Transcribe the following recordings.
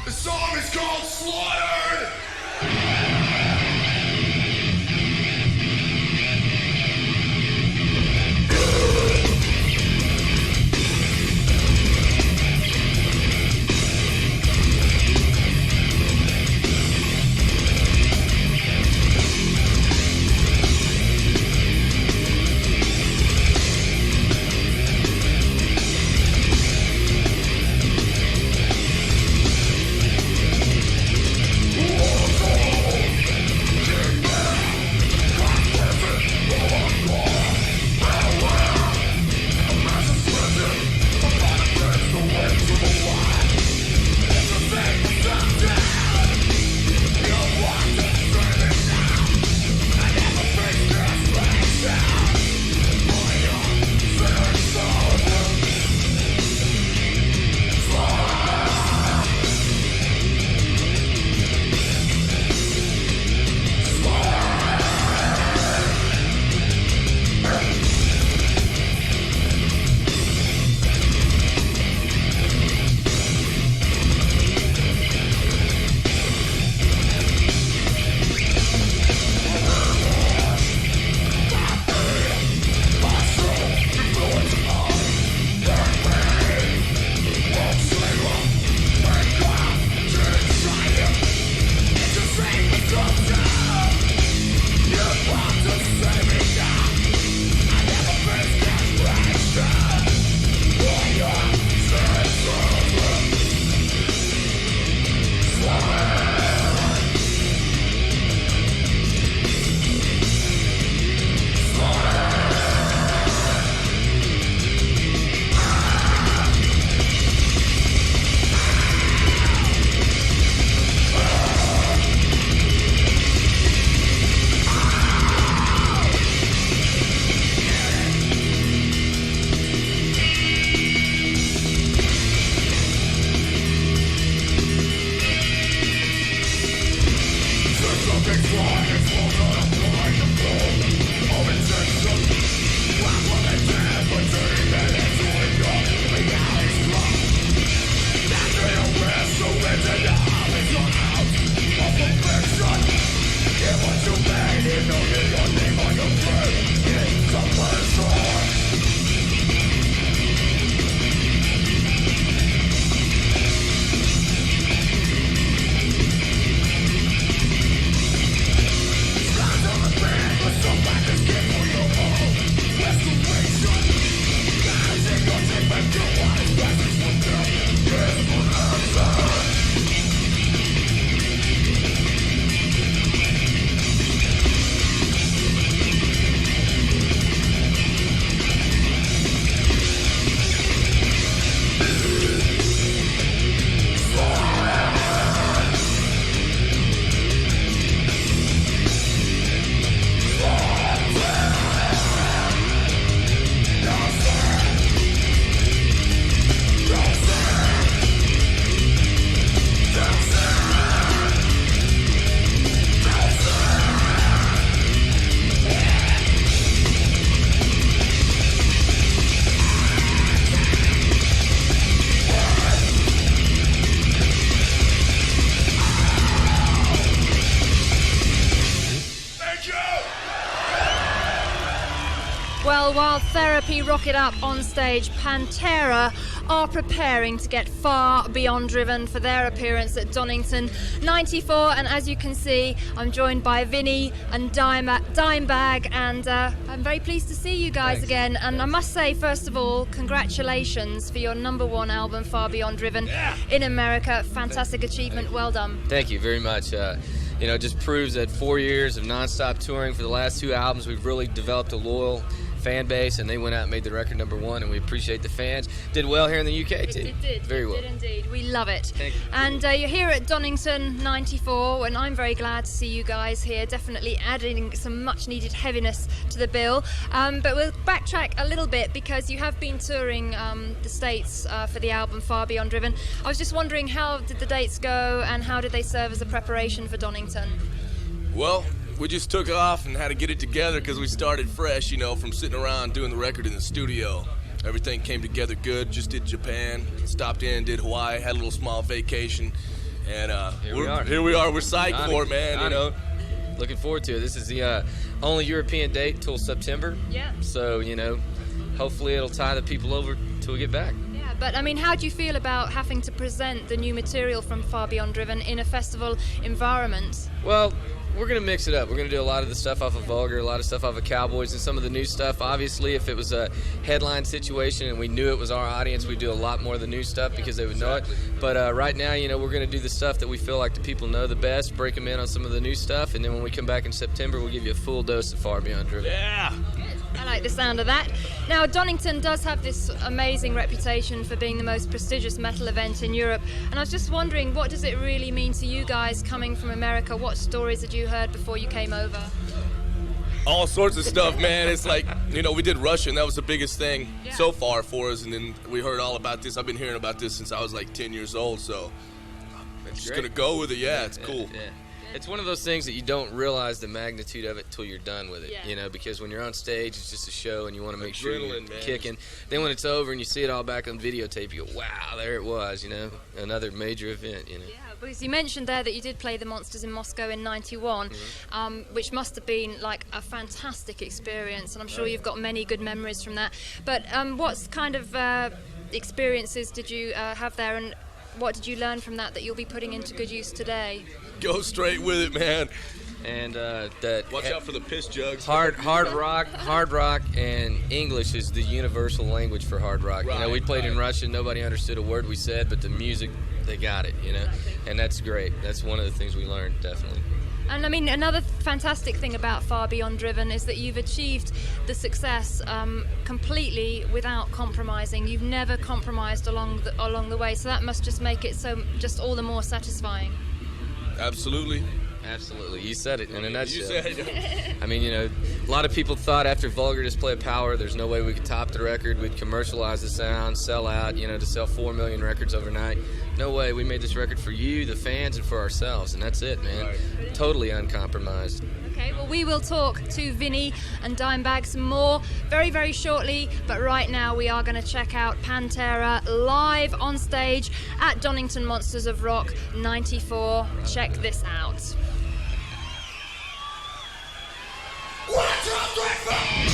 The song is called Slaughtered! Well, while Therapy rock it up on stage, Pantera are preparing to get far beyond driven for their appearance at Donington 94. And as you can see, I'm joined by Vinnie and Dimebag, and I'm very pleased to see you guys again. And I must say, first of all, congratulations for your #1 album, Far Beyond Driven, in America. Fantastic achievement. Well done. Thank you very much. You know, it just proves that 4 years of non-stop touring for the last 2 albums, we've really developed a loyal fan base, and they went out and made the record #1, and we appreciate the fans. Did well here in the UK too. It did. Very well. It did indeed. We love it. Thank you. And you're here at Donington 94, and I'm very glad to see you guys here, definitely adding some much needed heaviness to the bill. But we'll backtrack a little bit, because you have been touring the States for the album Far Beyond Driven. I was just wondering, how did the dates go, and how did they serve as a preparation for Donington? Well, we just took off and had to get it together, because we started fresh, you know, from sitting around doing the record in the studio. Everything came together good. Just did Japan, stopped in, did Hawaii, had a little small vacation, And Here we are. Here we are. We're psyched for it, man. You know. Looking forward to it. This is the only European date till September. Yeah. So, hopefully it'll tie the people over till we get back. Yeah, but I mean, how do you feel about having to present the new material from Far Beyond Driven in a festival environment? Well, we're going to mix it up. We're going to do a lot of the stuff off of Vulgar, a lot of stuff off of Cowboys, and some of the new stuff. Obviously, if it was a headline situation and we knew it was our audience, we'd do a lot more of the new stuff because they would know it. But right now, we're going to do the stuff that we feel like the people know the best, break them in on some of the new stuff, and then when we come back in September, we'll give you a full dose of Far Beyond Driven. Yeah. I like the sound of that. Now, Donington does have this amazing reputation for being the most prestigious metal event in Europe, and I was just wondering, what does it really mean to you guys coming from America? What stories had you heard before you came over? All sorts of stuff, man. It's like, we did Russia, and that was the biggest thing so far for us, and then we heard all about this. I've been hearing about this since I was like 10 years old, so I'm just going to go with it. Yeah, it's cool. Yeah. It's one of those things that you don't realize the magnitude of it till you're done with it, because when you're on stage, it's just a show and you want to make sure you're kicking. Then when it's over and you see it all back on videotape, you go, wow, there it was, another major event, Yeah, because you mentioned there that you did play the Monsters in Moscow in '91, which must have been like a fantastic experience, and I'm sure you've got many good memories from that. But what kind of experiences did you have there, and what did you learn from that you'll be putting into good use today? Go straight with it, man. And that watch out for the piss jugs. Hard rock, and English is the universal language for hard rock. Right, we played in Russian, nobody understood a word we said, but the music, they got it. And that's great. That's one of the things we learned, definitely. And I mean, another fantastic thing about Far Beyond Driven is that you've achieved the success completely without compromising. You've never compromised along the way, so that must just make it just all the more satisfying. Absolutely. You said it in a nutshell. You said it. I mean, a lot of people thought after Vulgar Display of Power, there's no way we could top the record. We'd commercialize the sound, sell out, to sell 4 million records overnight. No way. We made this record for you, the fans, and for ourselves, and that's it, man. Right. Totally uncompromised. Okay, well, we will talk to Vinnie and Dimebag some more very, very shortly, but right now we are going to check out Pantera live on stage at Donington Monsters of Rock '94. Check this out. 1, 2, 3, 4.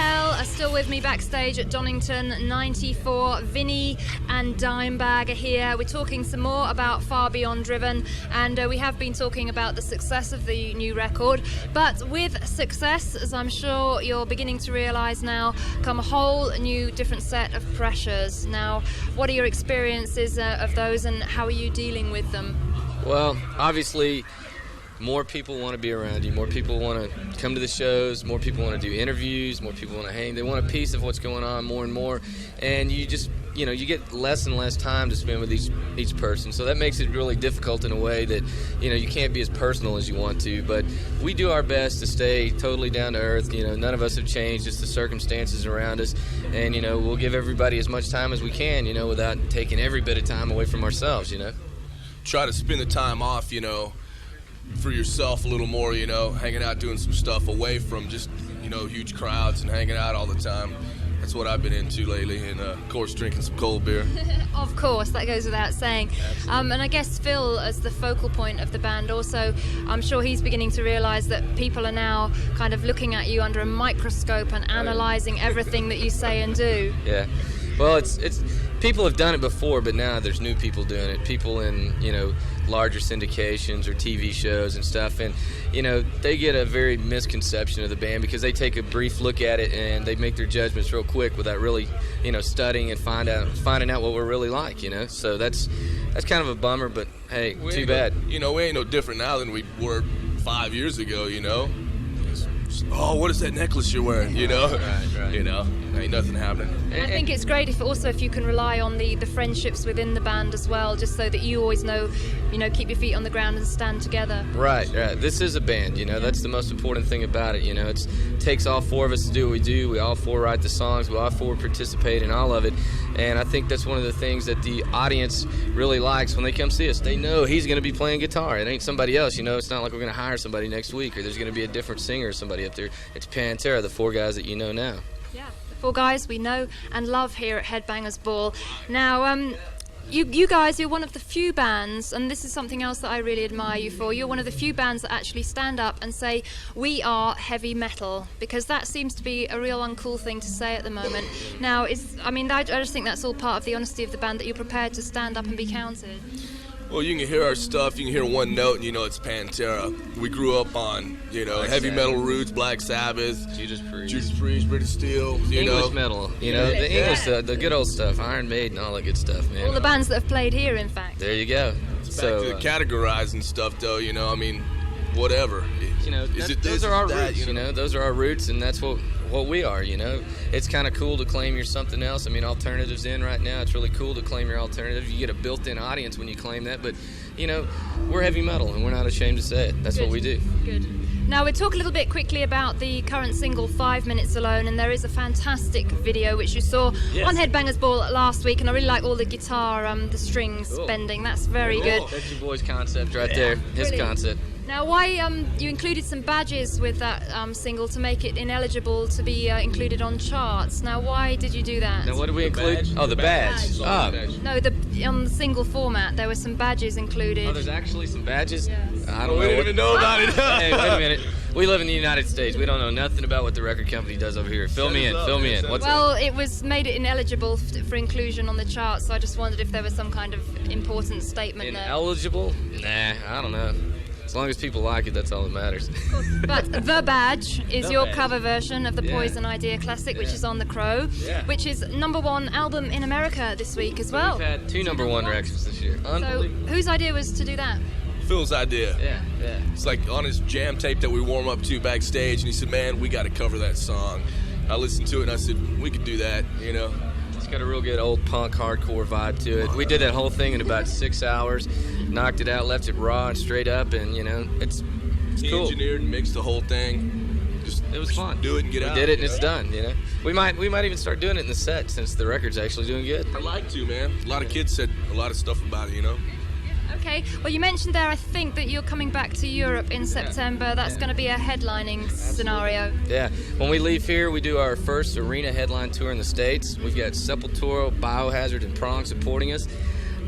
upscale are still with me backstage at Donington 94. Vinnie and Dimebag are here. We're talking some more about Far Beyond Driven, and we have been talking about the success of the new record. But with success, as I'm sure you're beginning to realise now, come a whole new different set of pressures. Now, what are your experiences of those, and how are you dealing with them? Well, obviously, more people want to be around you. More people want to come to the shows. More people want to do interviews. More people want to hang. They want a piece of what's going on more and more. And you just, you get less and less time to spend with each person. So that makes it really difficult in a way that, you can't be as personal as you want to. But we do our best to stay totally down to earth. None of us have changed. Just the circumstances around us. And, we'll give everybody as much time as we can, without taking every bit of time away from ourselves, Try to spend the time off, for yourself a little more, hanging out, doing some stuff away from just, huge crowds and hanging out all the time. That's what I've been into lately, and of course drinking some cold beer. Of course, that goes without saying. And I guess Phil, as the focal point of the band, also, I'm sure he's beginning to realise that people are now kind of looking at you under a microscope and analysing everything that you say and do. Yeah. Well, it's people have done it before, but now there's new people doing it. People in, larger syndications or TV shows and stuff, and, they get a very misconception of the band because they take a brief look at it and they make their judgments real quick without really, studying and finding out what we're really like, So that's kind of a bummer, but hey, too bad. We ain't no different now than we were 5 years ago, Oh, what is that necklace you're wearing? Right. Ain't nothing happening. And I think it's great if you can rely on the friendships within the band as well, just so that you always know, keep your feet on the ground and stand together. Right. This is a band, that's the most important thing about it, it takes all four of us to do what we do. We all four write the songs, we all four participate in all of it, and I think that's one of the things that the audience really likes when they come see us. They know he's going to be playing guitar. It ain't somebody else, it's not like we're going to hire somebody next week or there's going to be a different singer or somebody up there. It's PANTERA, the four guys that you know now. Yeah, the four guys we know and love here at Headbangers Ball. Now, you guys, you're one of the few bands, and this is something else that I really admire you for, you're one of the few bands that actually stand up and say, we are heavy metal, because that seems to be a real uncool thing to say at the moment. Now, I just think that's all part of the honesty of the band, that you're prepared to stand up and be counted. Well, you can hear our stuff, you can hear one note, and it's Pantera. We grew up on, heavy metal roots, Black Sabbath, Judas Priest, British Steel, English metal, the English stuff, the good old stuff, Iron Maiden, all that good stuff, man. All the bands that have played here, in fact. There you go. Back to the categorizing stuff, though, whatever. Those are our roots, those are our roots, and that's what we are, It's kind of cool to claim you're something else. Alternative's in right now. It's really cool to claim your alternative. You get a built-in audience when you claim that, but, we're heavy metal, and we're not ashamed to say it. That's what we do. Good. Now, we'll talk a little bit quickly about the current single, 5 Minutes Alone, and there is a fantastic video which you saw on Headbangers Ball last week, and I really like all the guitar, the strings bending. That's very good. That's your boy's concept right there. His concept. Now, why you included some badges with that single to make it ineligible to be included on charts. Now, why did you do that? Now, what did we include? Oh, the badge. No, on the single format, there were some badges included. Oh, there's actually some badges? Yes. I don't know. We didn't even know about it. Hey, wait a minute. We live in the United States. We don't know nothing about what the record company does over here. Fill me in. Well, it was made it ineligible for inclusion on the charts, so I just wondered if there was some kind of important statement there. Ineligible? Nah, I don't know. As long as people like it, that's all that matters. But The Badge is your cover version of the Poison Idea classic, which is on The Crow, which is #1 album in America this week as well. We've had two number one records this year. So whose idea was to do that? Phil's idea. Yeah. It's like on his jam tape that we warm up to backstage, and he said, man, we got to cover that song. I listened to it, and I said, we could do that, It's got a real good old punk hardcore vibe to it. We did that whole thing in about 6 hours, knocked it out, left it raw and straight up, and it's he cool. Engineered and mixed the whole thing. It was fun. Do it and get out. We did it and it's done. We might even start doing it in the set since the record's actually doing good. I'd like to, man. A lot of kids said a lot of stuff about it. Okay. Well, you mentioned there, I think, that you're coming back to Europe in September. That's going to be a headlining scenario. Yeah. When we leave here, we do our first arena headline tour in the States. We've got Sepultura, Biohazard, and Prong supporting us.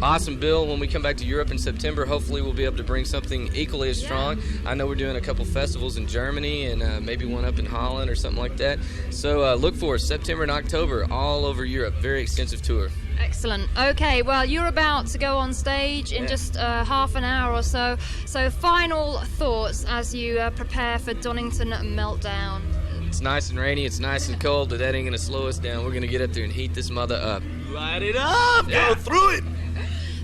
awesome bill. When we come back to Europe in September, hopefully we'll be able to bring something equally as strong. I know we're doing a couple festivals in Germany and maybe one up in Holland or something like that. So look for us September and October all over Europe. Very extensive tour. Excellent. Okay, well, you're about to go on stage in just half an hour or so. So final thoughts as you prepare for Donington Meltdown. It's nice and rainy, it's nice and cold, but that ain't gonna slow us down. We're gonna get up there and heat this mother up. Light it up! Go through it!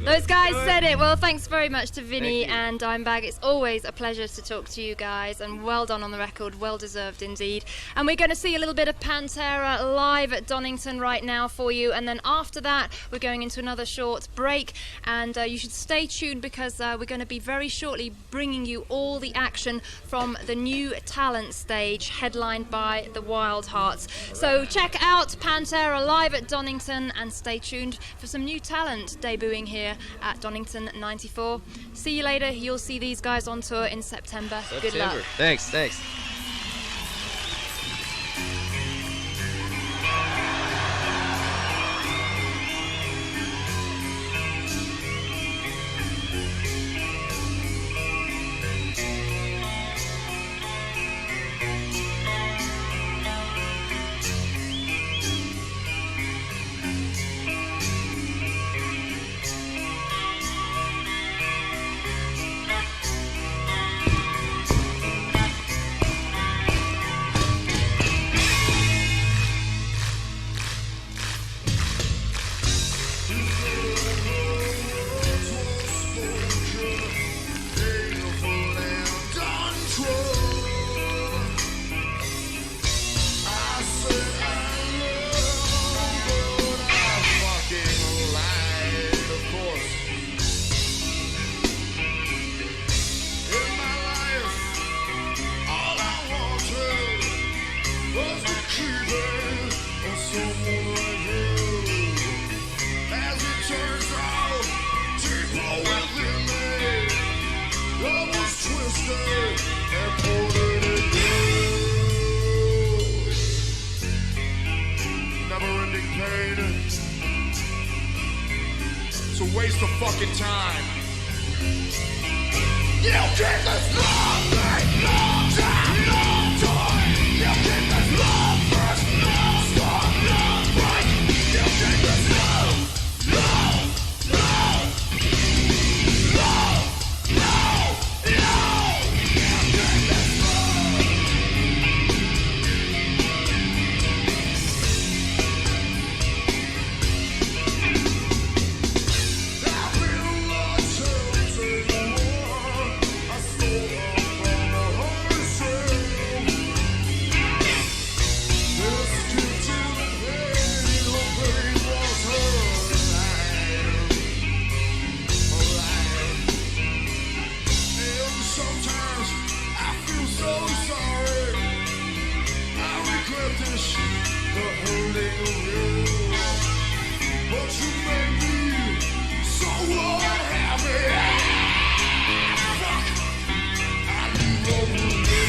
Those guys said it. Well, thanks very much to Vinnie and Dimebag. It's always a pleasure to talk to you guys, and well done on the record. Well deserved indeed. And we're going to see a little bit of Pantera live at Donington right now for you, and then after that we're going into another short break, and you should stay tuned because we're going to be very shortly bringing you all the action from the new talent stage headlined by the Wild Hearts. So check out Pantera live at Donington and stay tuned for some new talent debuting here at Donington 94. See you later. You'll see these guys on tour in September. Good luck. Thanks. It's a waste of fucking time. You keep this love thing, no time, no joy. You keep this love first, no start, no break. You keep this love, no, no, no, no, no. You keep this love. I've been lost till the war. I stole up from the wholesale. This kid till the pain, the pain was her alive. And sometimes I feel so sorry. I regret this, the hurting of you. But you made me so unhappy. Fuck, I leave over you.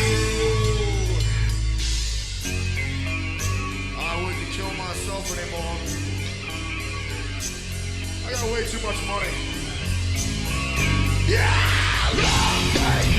I wouldn't kill myself anymore. I got way too much money. Yeah, love me.